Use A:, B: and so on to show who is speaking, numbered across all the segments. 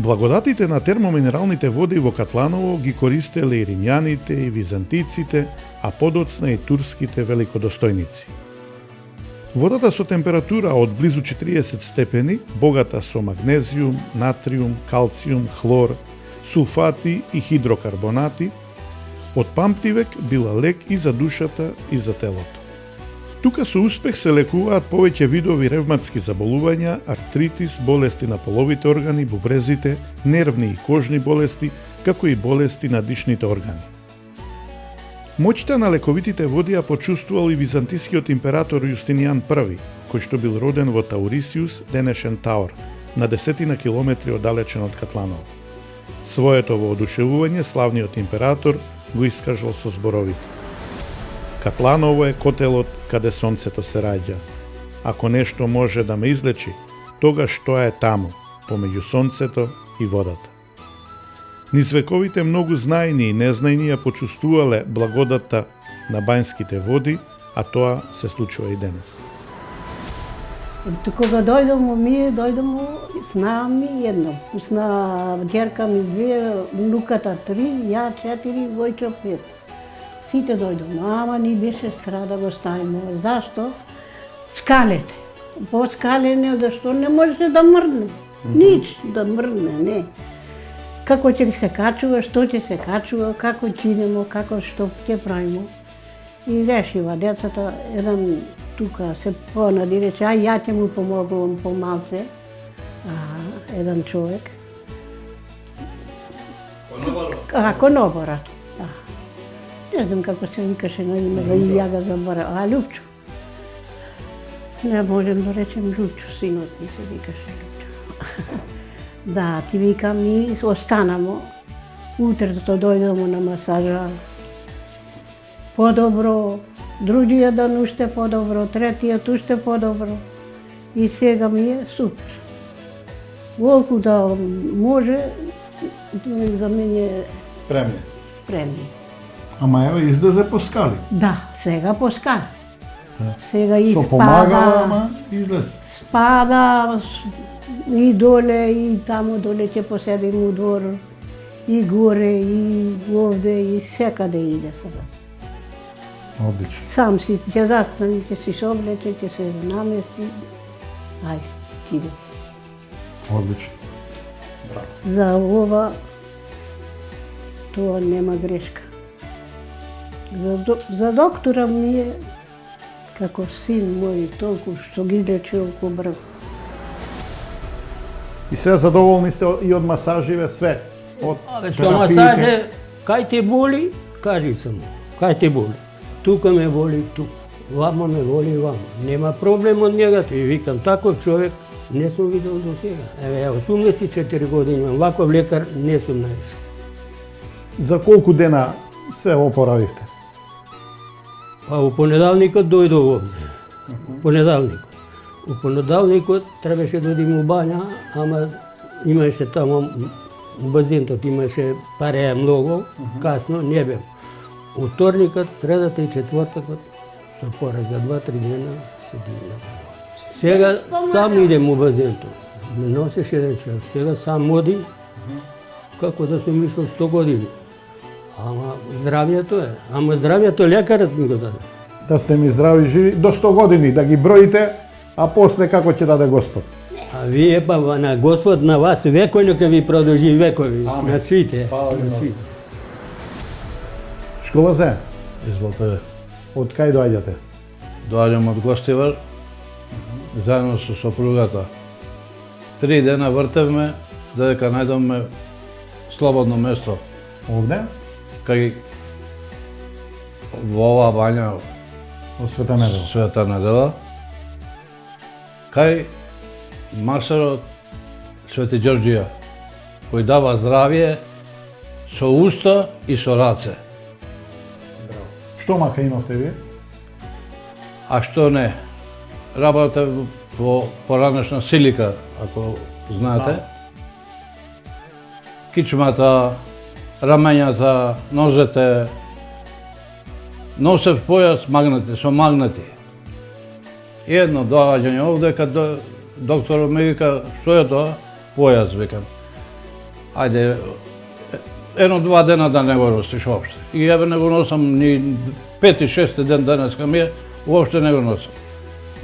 A: Благодатите на термоминералните води во Катланово ги користеле и римјаните, и византиците, а подоцна и турските великодостојници. Водата со температура од близу 40 степени, богата со магнезиум, натриум, калциум, хлор, сулфати и хидрокарбонати, од памтивек била лек и за душата и за телото. Тука со успех се лекуваат повеќе видови ревматски заболувања, артритис, болести на половите органи, бубрезите, нервни и кожни болести, како и болести на дишните органи. Моќта на лековитите води ја почувствувал и византискиот император Јустинијан I, кој што бил роден во Таурисиус, денешен Таур, на 10 километри оддалечен од Катланово. Своето воодушевување славниот император го искажал со зборовите: Катланово е котелот каде сонцето се раѓа. Ако нешто може да ме излечи, тогаш тоа е таму, помеѓу сонцето и водата. Низ вековите многу знајни и незнајни ја почувствувале благодата на бањските води, а тоа се случува и денес.
B: Кога дојдомо, знаам ми едно. Пусна ѓерка ми 2, внуката 3, ја 4, Војчо 5. Сите дојдомо, ама ни беше страх да го ставиме. Зашто? Скалете. По скалене, зашто не можеше да мрдне. Нич да мрдне, не. Како ќе се качува, што ќе се качува, како ќе идемо, како што ќе правиме. И решива децата, еден тука се понади рече, ја ќе му помогувам помалце, еден човек. Коноборот. Не знам како се викаше на име, и ја го заборав, Лјупчо. Не можем да речем Лјупчо, синот ми се викаше Лјупчо. Да, ти викам, и останамо. Утрето дојдемо на масажа. Подобро, другиот ден уште подобро, третиот уште подобро. И сега ми е супер. Волку да може, за мене е премија.
A: Ама ева излезе по скали.
B: Да, сега по скали. Сега и
A: Со помагала, ама излезе.
B: Спада и доле, и таму доле ќе поседим у двор, и горе, и овде, и секаде иде сега.
A: Одлично.
B: Сам си ќе застани, ќе си се облече, ќе се намести. Ајде, иде.
A: Одлично. Браво.
B: За ова тоа нема грешка. За доктора ми е како син мој, толку што ги лечи околу брв.
A: И се задоволни сте и од масаживе, све? Од
C: Со масаже, кај те боли, кажи само, кај те боли. Тука ме боли, тука. Вамо ме боли, вамо. Нема проблем од njega, ти викам, таков човек не сум видел до сега. Еве, 84 години имам, ваков лекар не сум најшол.
A: За колку дена се опоравивте?
C: У понеделникот дојдов овде. У понеделникот требаше да одим у бања, ама имаше тамо у базентот, имаше пареја многу, касно не бев. Уторникот, средата и четвртокот се пораз за 2-3 дена седим на бања. Сега сам идем у базентот. Ме носиш еден човек, сега сам оди, како да сум мислил 100 години. Ама здравјето е. Ама здравјето лекарот ми го даде.
A: Да сте ми здрави живи до 100 години, да ги броите, а после како ќе даде Господ?
C: А вие па на Господ на вас векови нека ви продолжи векови. На свите. На свите.
A: Школазе,
D: Изволте,
A: од кај доаѓате?
D: доаѓам од Гостивар, заедно со сопругата. 3 дена вртевме, додека најдовме слободно место.
A: Овде?
D: Кај во оваа бања
A: Од Света Недела.
D: Света Недела, кај масарот Свети Ѓорѓија, кој дава здравје со уста и со раце.
A: Што мака имавте вие?
D: А што не? Работе во поранешна силика, ако знаете. Кичмата, рамењата, нозете, носев појас магнети, со магнети. И едно доаѓање овде, кад докторот ме вика, што е тоа? Појас, викам. ајде, 1-2 дена да не го носиш уопште. И еве не го носам ни 5-6 ден денеска ми е, уопште не го носам.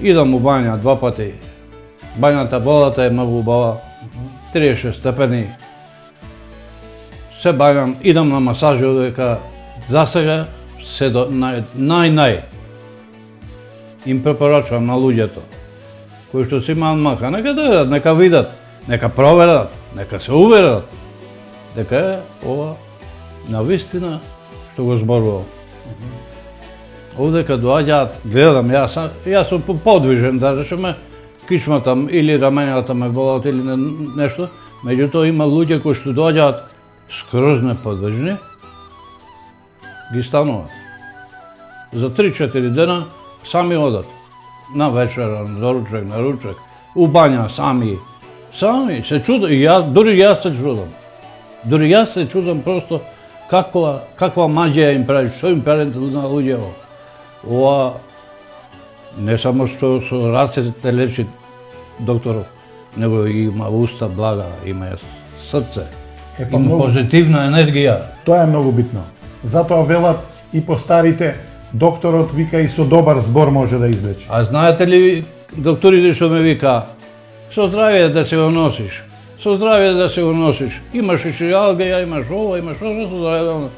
D: Идам у бања 2 пати. Бањата, водата е многу убава, 36 степени. Се бајам, идам на масажи одека за сега се до нај. Им препорачувам на луѓето кои што си имаат мака, нека дојдат, нека видат, нека проверат, нека се уверат дека е ова навистина што го зборувам. Овдека доаѓаат, гледам, јас сум подвижен, да речеме, кичмата или рамената ме болат или нешто, меѓутоа има луѓе кои што доаѓаат скроз неподвижни, ги стануваат. За 3-4 дена сами одат. На вечера, на ручек, у бања сами се чудам, дури јас се чудам. Дури јас се чудам просто каква маѓија им прави, што им прави на луѓе. Ова не само што со рацете лечи докторов, него има уста блага, има срце, има позитивна енергија.
A: Тоа е многу битно. Затоа велат и постарите, докторот вика и со добар збор може да излечи.
D: А знаете ли докторите што ме вика? Со здравје да се го носиш. Со здравје да се го носиш. Имаш и шијалга, имаш ова, имаш ова, со здравје.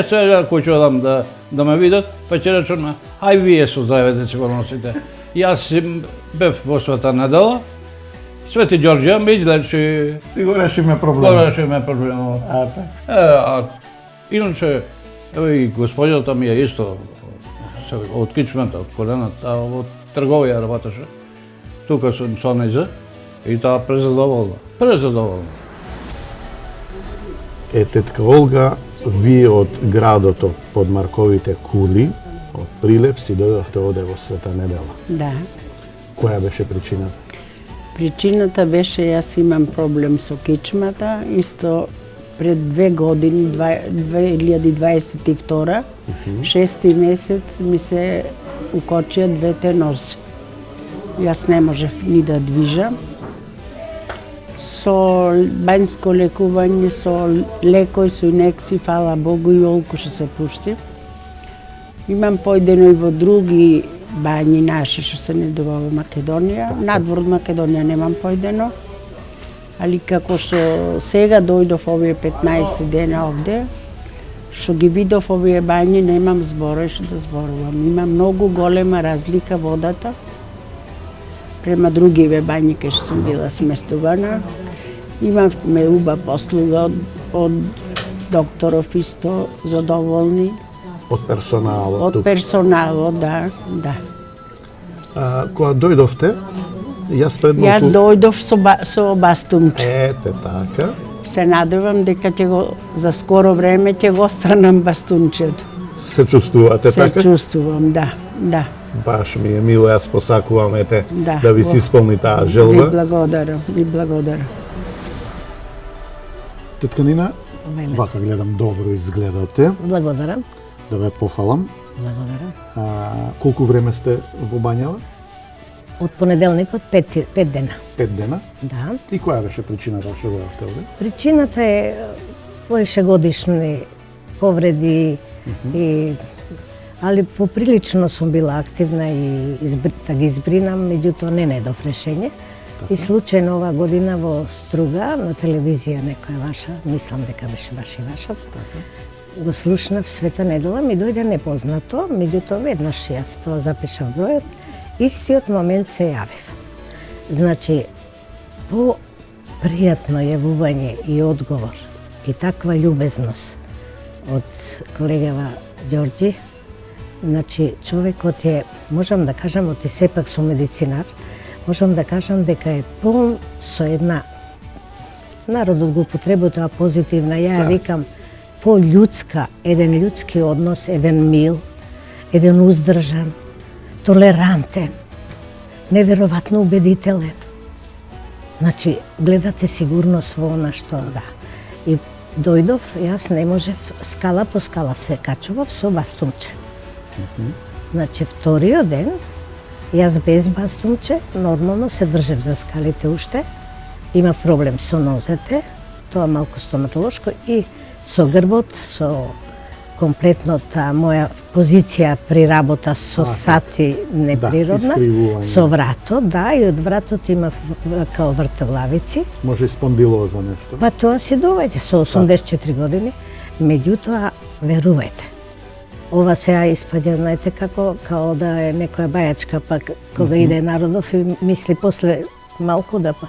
D: Сега кој ќе одам да ме видат, па ќе речем, ај вие со здравје да се го носите. Јас бев во Света недела, Свети Ѓорѓија ме излечи.
A: Си го решиме проблемот.
D: Решиме проблемот. Иначе, еве и господјата ми е исто, од кичмата, од колената, од трговија работеше. Тука сум со нејзе и таа презадоволна.
A: Тетка Олга, вие од градот под Марковите кули, од Прилеп си дојдовте овде во Света недела.
B: Да.
A: Која беше причината?
B: Причината беше јас имам проблем со кичмата, исто пред 2 години, 2022, 6 месец ми се укочија 2 нозе. Јас не можев ни да движам. Со бањско лекување, со лекој, со инекси, фала Богу и олку што се пушти. Имам појдено и во други бањи наши што се недува во Македонија. Надвор од Македонија немам појдено. Али како што сега дојдов овие 15 дена овде, што ги видов овие бањи, немам зборови што да зборувам. Има многу голема разлика водата према другиве бањи кај што сум била сместувана. Имавме убав послуга од докторов исто, задоволни.
A: Од персоналот?
B: Од персоналот, да.
A: Кога дојдовте, јас
B: дојдов со бастумче.
A: Така.
B: Се надевам дека за скоро време ќе го странам бастунчето.
A: Се чувствувате така?
B: Се чувствувам, да.
A: Баш ми е мило, јас посакувам да ви се исполни таа желба.
B: Ви благодарам.
A: Тетка Нина, вака гледам добро изгледате.
E: Благодарам.
A: Да ве пофалам.
E: Благодарам.
A: Колку време сте во бањава?
E: Од понеделникот 5 дена.
A: 5 дена?
E: Да.
A: И која беше причината што дојдовте овде?
E: Причината е поешегодишни повреди али поприлично сум била активна и да ги избринам, меѓутоа не најдов решење. И случајно оваа година во Струга на телевизија некоја ваша, мислам дека беше баш и ваша. Го слушнав Света недела, ми дојде непознато, меѓутоа веднаш јас тоа запишав бројот, истиот момент се јавив. Значи, по пријатно јавување и одговор и таква љубезност од колегава Ѓорѓи, значи човекот е, можам да кажам, оти сепак сум медицинар, можам да кажам дека е полн со една, народот го употребува тоа позитивна, ја викам, по-људска, еден људски однос, еден мил, еден уздржан, толерантен, неверојатно убедителен. Значи, гледате сигурност во она што да. И дојдов, јас не можев, скала по скала се качував со бастунче. Значи, вториот ден, јас без бастунче, нормално се држев за скалите уште, имав проблем со нозете, тоа малку стоматолошко и со грбот, со комплетната моја позиција при работа со сати неприродна,
A: искривување.
E: со вратот, да, и од вратот има као вртовлавици.
A: Може и спондилоза нешто.
E: Па тоа си доваѓа со 84 години, меѓутоа, верувајте, ова сега испаѓа, знаете како, као да е некоја бајачка, па кога иде Народов и мисли после малку да па.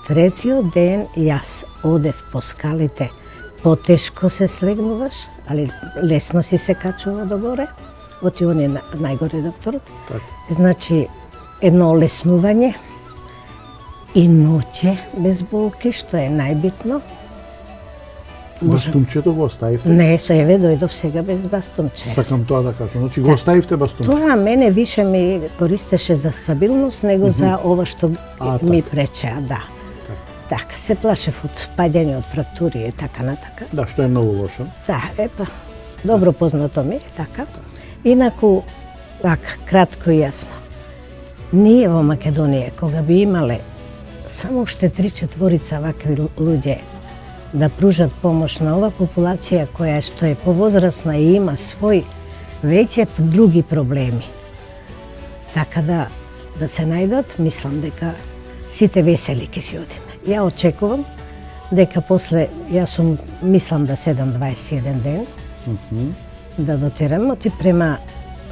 E: Третиот ден јас одев по скалите, потешко се слегнуваш, али лесно си се качува до горе, оти он е најгоре докторот.
A: Така.
E: Значи, едно олеснување и ноќе без болки, што е најбитно.
A: Бастунчето го оставивте?
E: Не, со еве дојдов сега без бастунче.
A: Сакам тоа да кажам. Значи го оставивте бастунче?
E: Тоа мене више ми користеше за стабилност, него за ова што ми пречеа, да. Така, се плашев од паѓање, од фрактури и така натака.
A: Да, што е многу лошо.
E: Да, епа, добро познато ми е, така. Инаку, вака, кратко и јасно. Ние во Македонија, кога би имале само уште 3/4 вакви луѓе да пружат помош на ова популација која што е повозрасна и има свој веќе други проблеми. Така да се најдат, мислам дека сите весели ќе си одиме. Ја очекувам дека после, јас мислам да 7-21 ден, да дотерам, оти према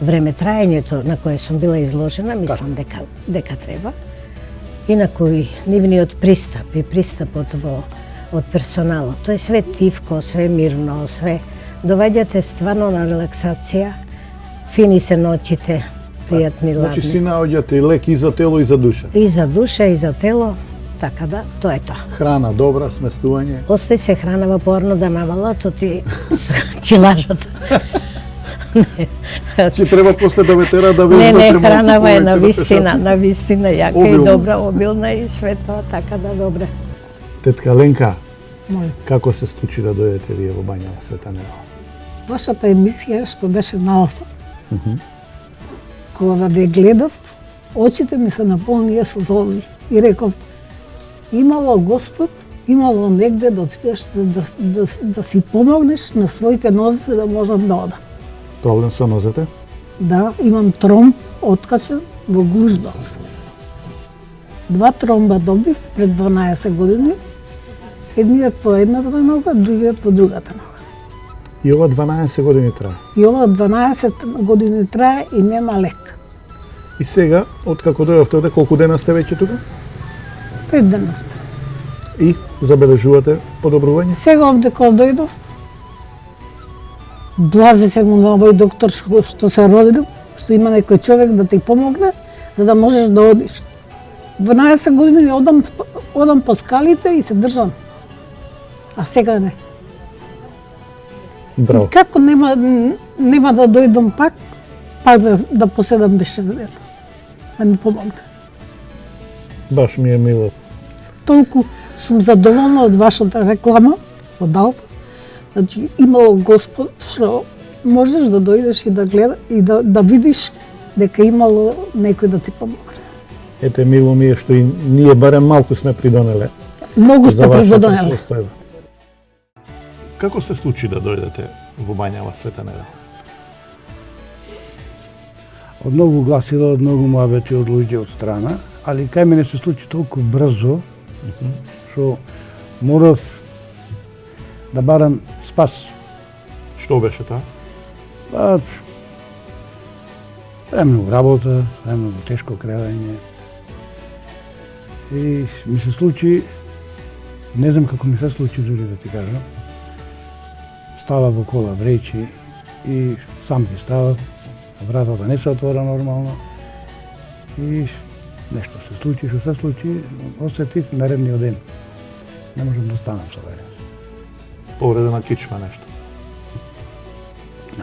E: време траењето на кое сум била изложена, мислам дека треба. Инаку и нивниот пристап и пристапот од персоналот, тоа е све тивко, све мирно, све. Доваѓате стварно на релаксација, фини се ноќите, пријатни, ладни.
A: Значи си наоѓате и лек и за тело и за душа.
E: И за душа, и за тело, така да, тоа е тоа.
A: Храна добра, сместување.
E: Остави се хранава порно да навалат, оти килажата.
A: Ќе треба после да ве тера да ве
E: Не,
A: излете малку
E: хранава е
A: повеќе
E: на вистина јака
A: Обилна.
E: и добра, обилна и све тоа, така да добре.
A: Тетка Ленка,
F: Моля.
A: како се случи да дојдете вие во Бања Света Нева?
F: Вашата емисија што беше на Алфа, кога ве гледав, очите ми се наполнија со золзи и реков, имало Господ, имало негде да отидеш да си помогнеш на своите нозе да можат да одам.
A: Проблем со нозете?
F: Да, имам тромб откачен во глуждот. 2 тромба добив пред 12 години, едниот во едната нога, другиот во другата нога.
A: И ова 12 години трае.
F: И ова 12 години трае и нема лек.
A: И сега, откако дојдовте овде, колку дена сте веќе тука?
F: 5 дена сме.
A: И забележувате подобрување?
F: Сега овде кога дојдов, блази се му на овој доктор што се родил, што има некој човек да ти помогне, за да можеш да одиш. 12 години одам по скалите и се држам. А сега не.
A: Браво.
F: И како нема да дојдам пак да поседам без 6 дена. Да ми помогне.
A: Баш ми е мило.
F: Толку сум задоволна од вашата реклама, од Алфа. Значи, имало Господ што можеш да дојдеш и да гледаш и да видиш дека имало некој да ти помогне.
A: Ете, мило ми е што и ние барем малку сме придонеле
F: Многу
A: за
F: сте
A: вашата
F: придонеле.
A: состојба. Како се случи да дојдете во Бањава Света Нева?
G: Од многу гласила, од многу муабети од луѓе од страна, али кај мене се случи толку брзо, што морав да барам спас.
A: Што беше тоа?
G: Па, премногу работа, премногу тешко кревање. И ми се случи, не знам како ми се случи, дори да ти кажам, става во кола вречи и сам ги ставав, вратата не се отвора нормално и нешто се случи, што се случи, осетив наредниот ден. Не можам да станам со вере.
A: Повреда на кичма нешто.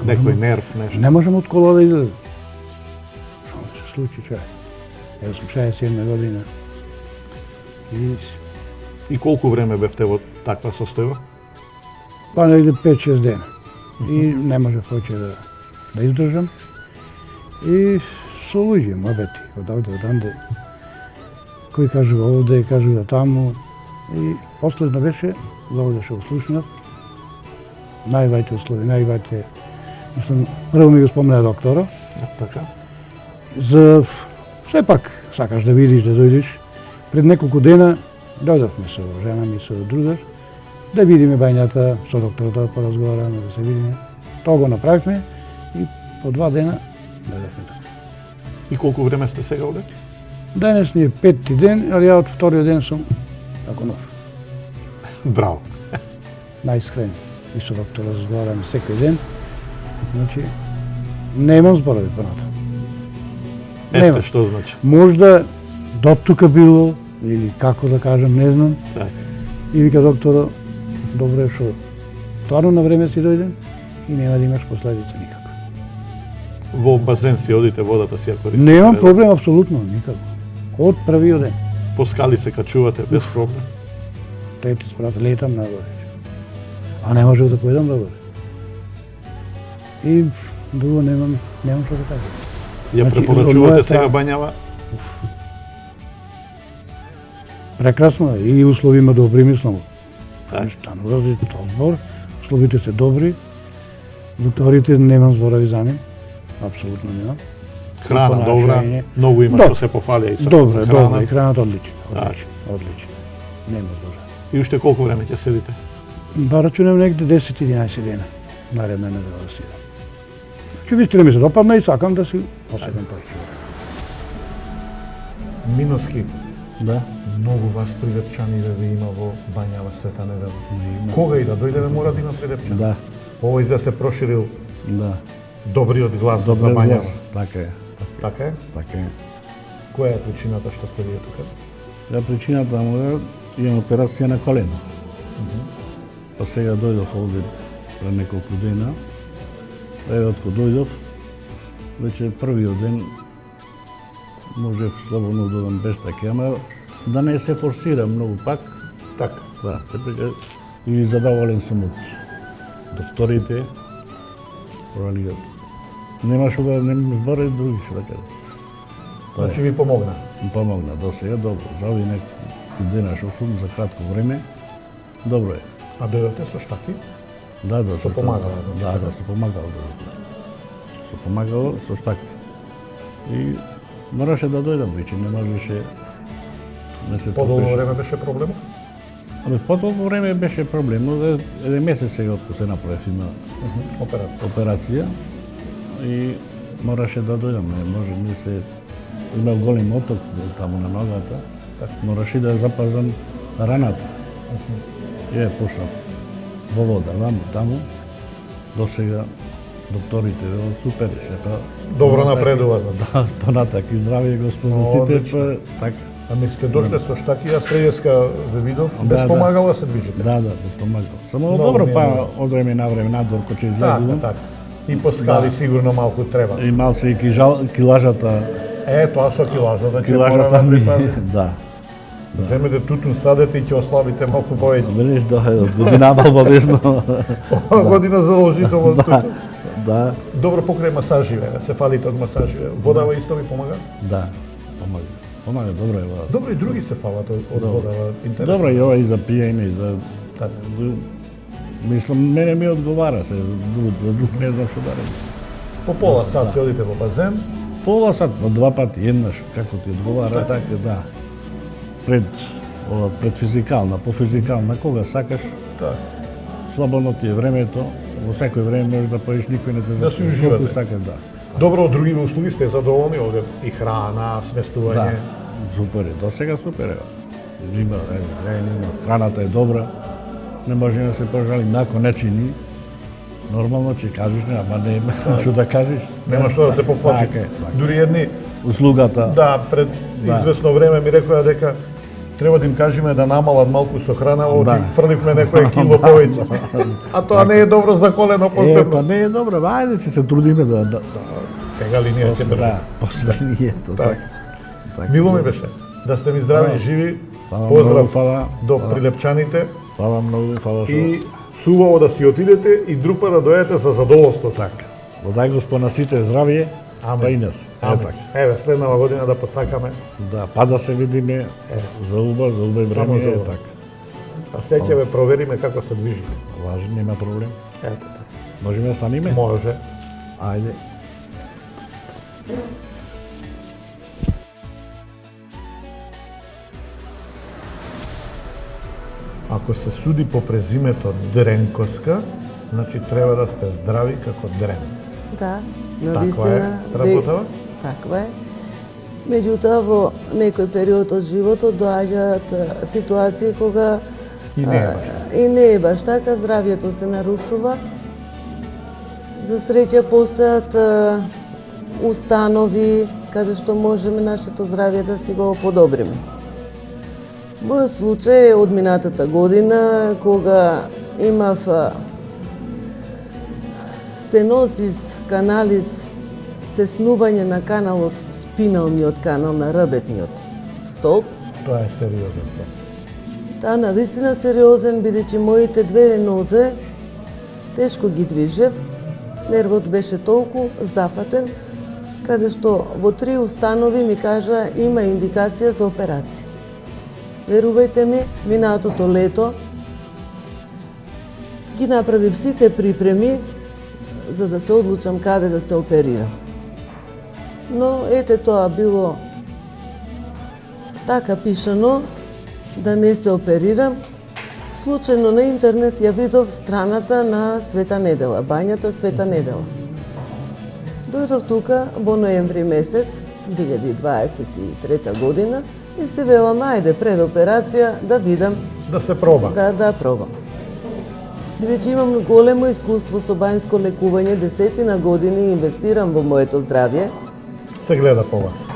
A: Некој нерв, нешто.
G: Не можам од кола да излезам. Што ми се случи, човек? Јас сум 67 година.
A: И колку време бевте во таква состојба?
G: Па негде 5-6 дена. И не можев повеќе да издржам. И со луѓе, мобети, од овде, од анде. Кој кажува овде, кажува таму. И последно беше доаѓаше во Слушнав. Највајте услови, највајте, мислам, прво ми го спомна доктора.
A: Така.
G: За сепак сакаш да видиш, да дојдеш. Пред неколку дена дојдовме со жена ми, со другар, да видиме бањата, со докторот да поразговараме, да се видиме. Тоа го направивме и по 2 дена дојдовме тука.
A: И колку време сте сега овде?
G: Денес ни е 5-ти ден, али ја од вториот ден сум како нов.
A: Браво.
G: Најискрен. И со доктор разговараме секој ден. Значи, немам зборови понатаму.
A: Ете што значи.
G: Можда до тука било, или како да кажам, не знам.
A: Така.
G: И вика доктора, добре што стварно на време си дојден и нема да имаш последица никако.
A: Во базен си одите, водата си ја користите?
G: Немам проблем апсолутно, никако. Од првиот ден.
A: По скали се качувате без проблем?
G: Летис, брат, летам нагоре. А не можев да појдам нагоре. И друго немам што да кажам.
A: Ја
G: Значи,
A: препорачувате
G: од
A: сега
G: мојата-
A: бањава?
G: Прекрасно е, и услови има добри, мислам.
A: Так.
G: Станува тоа збор, условите се добри, докторите немам зборови за нив, апсолутно немам.
A: Храна добра,
G: Понашање.
A: многу има
G: Добро.
A: што се пофалија и со
G: Добре,
A: храна.
G: добре, и храната одлична,
A: Так.
G: одлична, одлична. Нема збора.
A: И уште колку време ќе седите?
G: Ба рачунам негде 10-11 дена, наредна недела да си. Че вистина ми се допадна и сакам да си оседам повеќе.
A: Миноски,
D: Да.
A: многу вас прилепчани да ви има во бањава Света Недела. Кога и да дојдеме мора да има прилепчани.
D: Да.
A: Овој да се проширил
D: Да.
A: добриот глас за
D: Добре
A: бањава.
D: глас. Така е.
A: Така е?
D: Така е.
A: Која е причината што сте вие тука?
D: За причината моја имам операција на колено. Па сега дојдов овде пред неколку дена. Еве откако дојдов, веќе првиот ден можев слободно да додам без така, ама да не се форсирам многу пак.
A: Така.
D: Да, сепак и задоволен сум од докторите. Орали, нема што да не збори други што да кажа. Тоа е.
A: Значи ви помогна.
D: Ми помогна до сега добро. За овие некои дена што сум за кратко време, добро е.
A: А дојдовте со штаки?
D: Да, да.
A: Со помагала, значи,
D: Да,
A: така?
D: да, со помагало. Да. Со помагало, со штаки. И мораше да дојдам, веќе не можеше не се
A: Подолго
D: топеше.
A: време беше проблемов?
D: Абе, подолго време беше проблем, но еден месец сега откако се направив има
A: Операција.
D: операција и мораше да дојдам, не може, не се имав голем оток таму на ногата,
A: Така.
D: мораше да ја запазам раната. И ја пуснав во вода, ваму, таму, до сега докторите велат супер, сепа
A: Добро напредува.
D: да, понатак и здравје Господ за сите,
A: Одлично.
D: па така.
A: Ами сте дошле со штаки, јас преска ве видов,
D: Да,
A: без
D: да.
A: помагала се движите.
D: Да, да, помагал. Само
A: Многу
D: добро,
A: ми е
D: па
A: добро.
D: од време на време надвор кој ќе
A: Така,
D: излегувам.
A: така. И по скали сигурно малку треба.
D: И малце и килажата,
A: Тоа со килажата ќе
D: килажата
A: мора да
D: ми,
A: припази.
D: да.
A: Земете тутун садете и ќе ослабите малку повеќе.
D: Велиш да е година обавезно.
A: Ова година задолжително тутун.
D: Да,
A: Добро покрај масаживе, се фалите од масаживе. Водава исто ви помага?
D: да, помага. Помага, добро е вода.
A: Добро и други се фалат од водава. Интересно.
D: Добро и ова и за пиење, и за...
A: Така.
D: Мислам, мене ми одговара се, за друг не знам што да речем.
A: По пола сат си одите во базен,
D: Пола сат, во 2 пати, еднаш, како ти одговара, така, да. Пред физикална, по физикална, кога сакаш,
A: така.
D: слободно ти е времето, во секој време можеш да поиш, никој не те
A: Да си
D: запира.
A: уживате.
D: Колку сакаш, да.
A: Добро, од други услуги сте задоволни овде и храна, сместување.
D: Да, супер е, до сега супер е. Има, храната е добра, не може да се пожали, нако не чини, нормално ќе кажеш, ама не има што да кажеш.
A: Нема што да се поплачи.
D: Така е, така.
A: Дури едни,
D: Услугата,
A: да, пред
D: Да.
A: известно време ми рекоа дека треба да им кажеме да намалат малку со храна, оти
D: Да.
A: фрливме некое кило повеќе. А тоа не е добро за колено
D: па
A: посебно.
D: не е добро, ајде ќе се трудиме да
A: Сега линија ќе трчи.
D: да, после линијето,
A: Така.
D: така.
A: Мило ми беше. Да сте ми здрави и
D: Да.
A: живи.
D: Фала
A: Поздрав
D: многу, фала.
A: до
D: Фала.
A: прилепчаните
D: Фала многу, фала што...
A: и субаво да си отидете и друг пат да дојдете за задоволство.
D: Така. Водај Господ на сите здравје,
A: Амен.
D: па и нас.
A: Аме.
D: така.
A: Еве, следнава година да посакаме.
D: Да, па да се видиме за уба и
A: Само
D: време,
A: за уба.
D: така.
A: А сега ќе ве провериме како се движите.
G: Важно, нема проблем.
A: Ето така.
G: Можеме да станиме?
A: Може.
G: Ајде.
A: Ако се суди по презимето Дренковска, значи треба да сте здрави како дрен.
H: Да,
A: Таква
H: навистина.
A: е работава?
H: Таква е. Меѓутоа, во некој период од животот доаѓаат ситуации кога
A: И не е баш.
H: и не е баш така, здравјето се нарушува. За среќа постојат установи каде што можеме нашето здравје да си го подобриме. Мојот случај е од минатата година, кога имав стенозис каналис, стеснување на каналот, спиналниот канал на ребетниот столб.
A: Тоа е сериозен проблем.
H: Таа навистина сериозен, бидејќи моите две нозе тешко ги движев, нервот беше толку зафатен, каде што во 3 установи ми кажа има индикација за операција. Верувајте ми, минатото лето ги направив сите припреми за да се одлучам каде да се оперирам. Но ете тоа било така пишано да не се оперирам. Случајно на интернет ја видов страната на Света Недела, бањата Света Недела. Дојдов тука во ноември месец 2023 година и се велам, ајде пред операција да видам,
A: Да се проба.
H: да пробам. Бидејќи имам големо искуство со бањско лекување, десетина години инвестирам во моето здравје,
A: Се гледа по вас.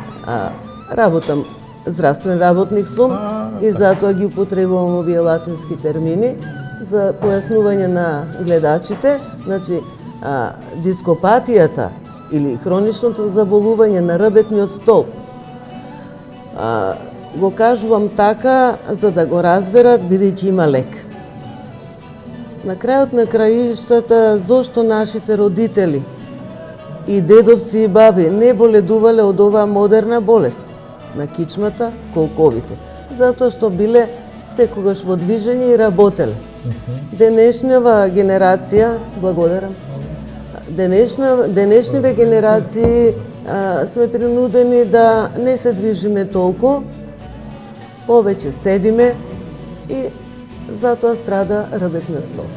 H: работам здравствен работник сум и затоа ги употребувам овие латински термини за појаснување на гледачите. Значи, дископатијата или хроничното заболување на ребетниот столб го кажувам така за да го разберат, бидејќи има лек. На крајот на краиштата, зошто нашите родители и дедовци и баби не боледувале од оваа модерна болест на кичмата, колковите? Затоа што биле секогаш во движење и работеле. Денешнава генерација, благодарам, денешниве генерации сме принудени да не се движиме толку, повеќе седиме и затоа страда ребетниот столб.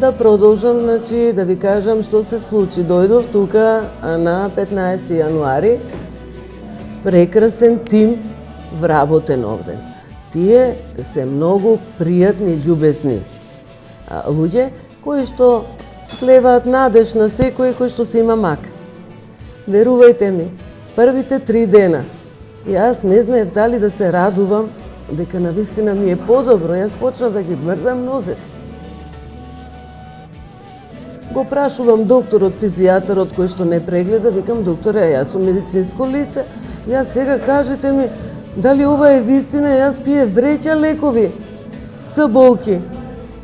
H: Да продолжам, значи, да ви кажам што се случи. Дојдов тука на 15 јануари, прекрасен тим вработен овде. Тие се многу пријатни, љубезни луѓе кои што влеваат надеж на секој кој што се има мак. Верувајте ми, првите 3 дена јас не знаев дали да се радувам дека навистина ми е подобро, јас почнав да ги мрдам нозете. Го прашувам докторот, физијатарот кој што не прегледа, викам докторе, јас сум медицинско лице, јас сега кажете ми дали ова е вистина, јас пиев вреќа лекови за болки.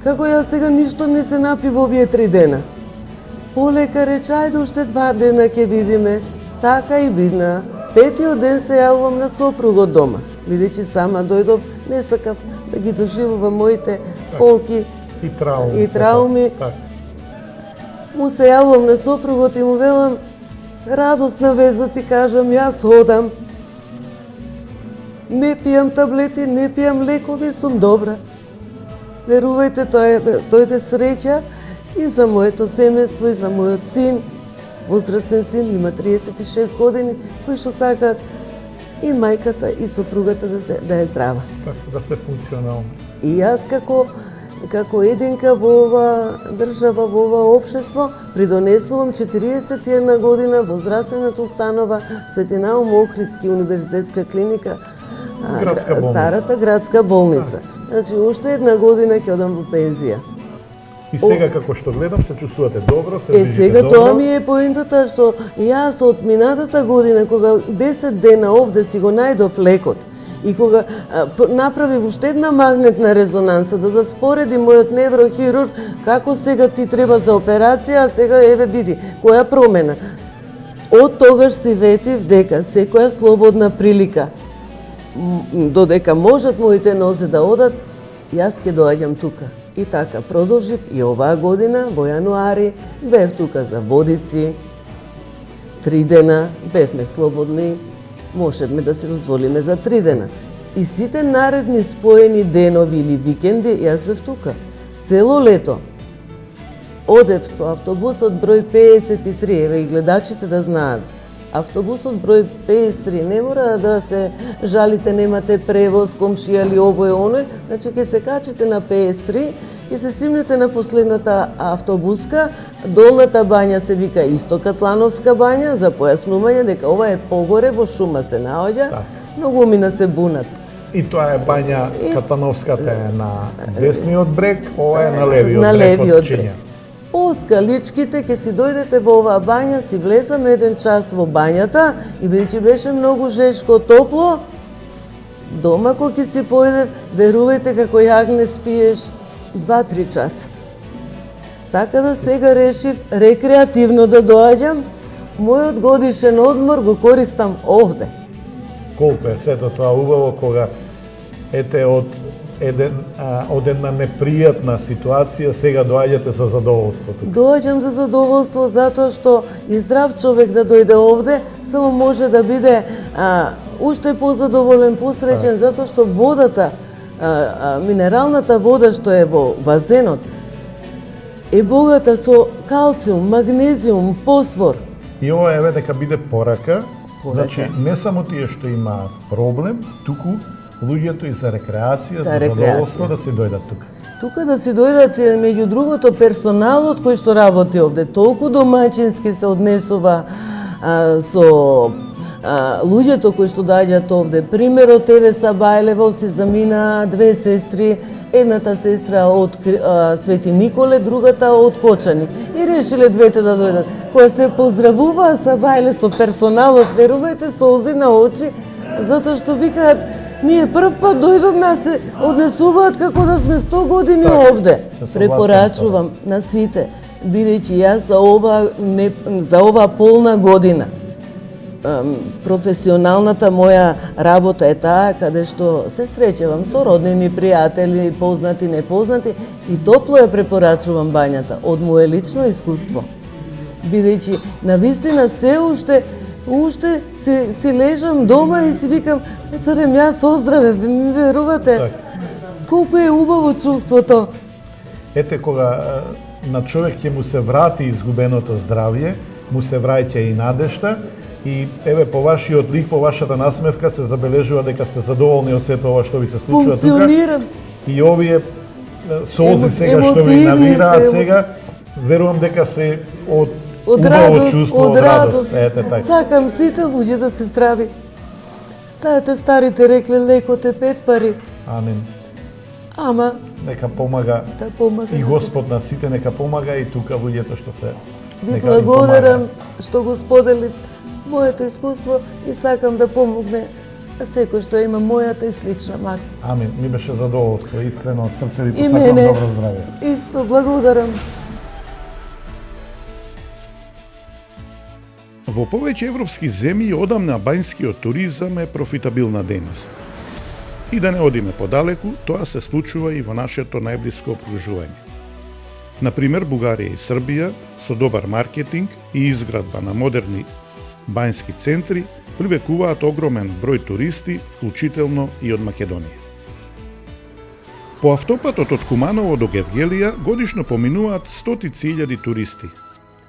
H: Како јас сега ништо не се напи во овие 3 дена. Полека рече, ајде уште 2 дена ќе видиме. Така и бидна. 5-тиот ден се јавувам на сопругот дома. Бидејќи сама дојдов, не сакав да ги доживувам моите болки
A: И трауми.
H: и трауми.
A: Така.
H: Му се јавувам на сопругот и му велам, радосна вест да ти кажам, јас одам. Не пијам таблети, не пијам лекови, сум добра. Верувајте, дојде среќа и за моето семејство, и за мојот син. Возрастен син, има 36 години, кои што сакаат и мајката и сопругата да е здрава.
A: Така, да се функционално.
H: И јас како единка во ова држава, во ова општество, придонесувам 41 година во здравствената установа Свети Наум Охридски универзитетска клиника,
A: Градска болница.
H: старата градска болница. Значи, уште 1 година ќе одам во пензија.
A: И сега како што гледам се чувствувате добро, се движите
H: Сега
A: добро.
H: тоа ми е поентата што јас од минатата година кога 10 дена овде си го најдов лекот и кога направив уште една магнетна резонанса да заспореди мојот неврохирург како сега ти треба за операција, а сега еве види која промена. Од тогаш си ветив дека секоја слободна прилика додека можат моите нозе да одат, Јас ќе доаѓам тука. И така продолжив и оваа година, во јануари, бев тука за водици, 3 дена, бевме слободни, можевме да се дозволиме за 3 дена. И сите наредни споени денови или викенди, јас бев тука. Цело лето. Одев со автобусот број 53, еве и гледачите да знаат. Автобусот број 53, не мора да се жалите, немате превоз, комшија или ово е оно, значи ќе се качите на 53, ќе се симнете на последната автобуска, долната бања се вика Исто Катлановска бања, за појаснување дека ова е погоре, во шума се наоѓа, многу мина се бунат.
A: И тоа е бања Катлановската е на десниот брег, ова е на левиот брег од Чиња.
H: По скаличките ќе си дојдете во оваа бања, си влезаме 1 час во бањата и бидејќи беше многу жешко топло, дома кога ќе си појдев, верувајте како јагне спиеш 2-3 часа. Така да сега решив рекреативно да доаѓам, мојот годишен одмор го користам овде.
A: Колку е сето тоа убаво кога ете од една непријатна ситуација сега доаѓате за задоволство тука.
H: Доаѓам за задоволство затоа што и здрав човек да дојде овде, само може да биде уште позадоволен, посреќен, затоа што водата, минералната вода што е во базенот, е богата со калциум, магнезиум, фосфор.
A: И ова е дека биде порака, значи не само тие што имаат проблем, туку луѓето и за рекреација, за задоволство да се дојдат тука.
H: Тука да си дојдат, меѓу другото, персоналот кој што работи овде, толку домаќински се однесува со луѓето кои што доаѓаат овде. Примерот еве Сабајлево си замина 2 сестри, едната сестра од Свети Николе, другата од Кочани. И решиле двете да дојдат. Кога се поздравуваа Сабајле со персоналот, верувајте, солзи на очи, затоа што викаат ние прв пат дојдовме, а се однесуваат како да сме 100 години овде. Препорачувам на сите, бидејќи јас за ова полна година професионалната моја работа е таа каде што се среќавам со роднини, пријатели, познати, непознати и топло ја препорачувам бањата од моје лично искуство. Бидејќи навистина се уште си лежам дома и си викам, царем, јас оздравев, ми верувате? Колку е убаво чувството.
A: Ете, кога на човек ќе му се врати изгубеното здравје, му се враќа и надежта, и еве по вашиот лик, по вашата насмевка се забележува дека сте задоволни од сето ова што ви се случува тука.
H: Функционирам.
A: И овие солзи сега што ви навираат сега, верувам дека се од убаво чувство, од радост. Ете така.
H: Сакам сите луѓе да се здрави. Сајате старите рекле, лекот е 5 пари.
A: Амин.
H: Ама
A: нека помага,
H: да помага
A: и Господ на сите нека помага и тука луѓето што се
H: ви благодарам што го сподели моето искуство и сакам да помогне секој што има мојата и слична мак.
A: Амин. Ми беше задоволство, искрено од срце ви посакам добро здравје.
H: Исто, благодарам.
A: Во повеќе европски земји одамна бањскиот туризам е профитабилна дејност. И да не одиме подалеку, тоа се случува и во нашето најблиско окружување. Например, Бугарија и Србија, со добар маркетинг и изградба на модерни бањски центри, привлекуваат огромен број туристи, вклучително и од Македонија. По автопатот од Куманово до Гевгелија годишно поминуваат стотици илјади туристи,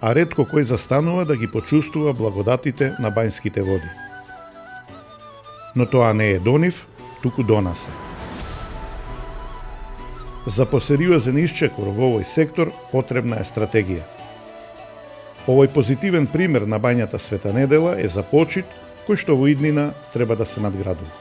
A: а ретко кој застанува да ги почувствува благодатите на бањските води. Но тоа не е до нив, туку до нас. За посериозен исчекор во овој сектор потребна е стратегија. Овој позитивен пример на бањата Света Недела е за почит кој што во иднина треба да се надградува.